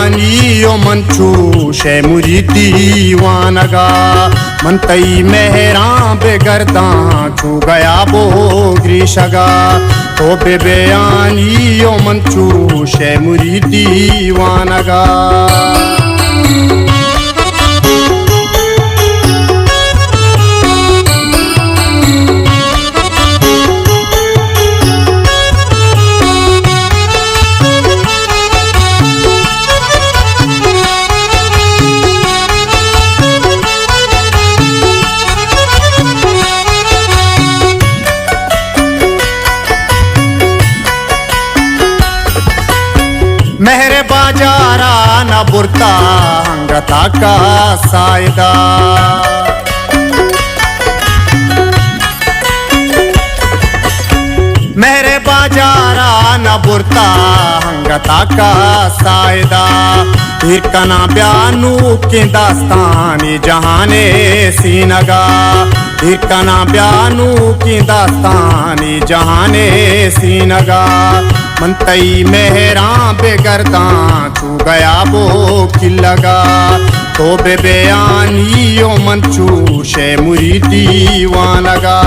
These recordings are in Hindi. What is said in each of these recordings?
बेबयानी ओ मंचू शे मुरी दीवानगा मन तई मेहरां बेगरदा छू गया बो ग्रीशगा तो बेबयानी ओ मंचू शे मुरी दीवानगा मेहरे बाजारा न बुरता हंगता का सायदा मेहरे बाजारा न बुरता हंगता का सायदा हिरकना ब्यानू की दास्तानी जहाने सीनगा हिरकना ब्यानू की दास्तानी जहाने सीनगा मन तई मेहरां बेगरदा छू गया बो किलगा तो बेबयानी ओ मंचू शे मुरी दीवानगा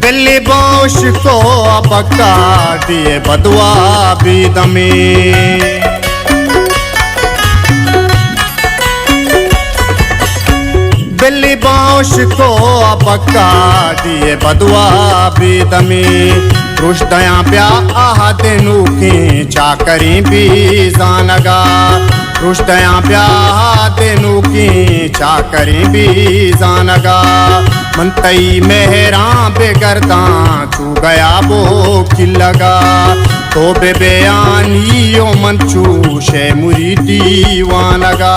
बिल्ली बोश को बक्का दिए बदवा बीद में बिल्ली बोश को बक्का दिए बदवा बीद में रुश्दया प्या आह तेनू की चाकरी भी जानगा रुश्दया प्या तेनू की चाकरी भी जानगा मन तई मेहरां बेगरदा छू गया बो किलगा तो बेबयानी ओ मंचू शे मुरी दीवानगा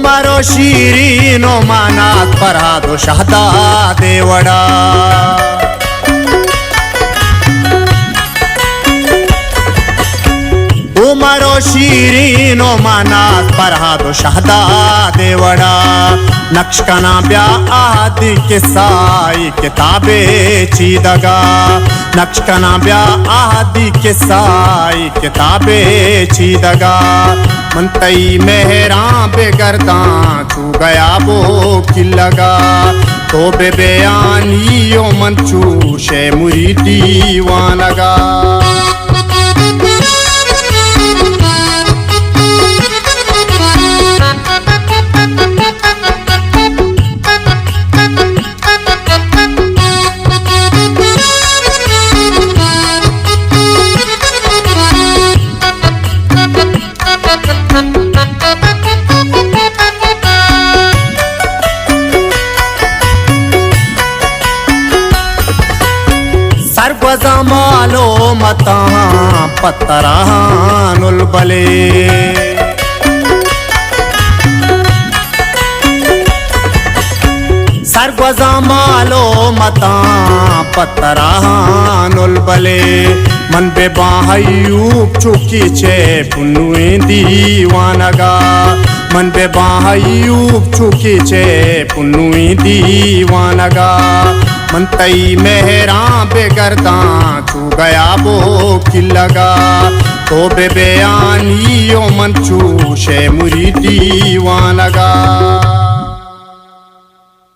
मारो शीरीनो मानात परादो शहदा देवड़ा उमरो शीरीनो मानात परादो शहदा देवड़ा नक्शकना ब्या आदि के साई किताबे चीदगा नक्शकना ब्या आदि के साई किताबे चीदगा मन तई मेहरां बेगरदा छू गया बो किलगा तो बेबयानी ओ मंचू शे मुरी दीवानगा सर्वजमालो मता पतरानुल बले सर्वजमालो मता पतरानुल बले मन बे बाहयूब चुकी छे पुन्नुए दीवानगा मन बे बाहयूब चुकी छे पुन्नुए दीवानगा मन तई मेहरां बेगरदा छू गया बो किलगा तो बेबयानी ओ मंचू शे मुरी दीवानगा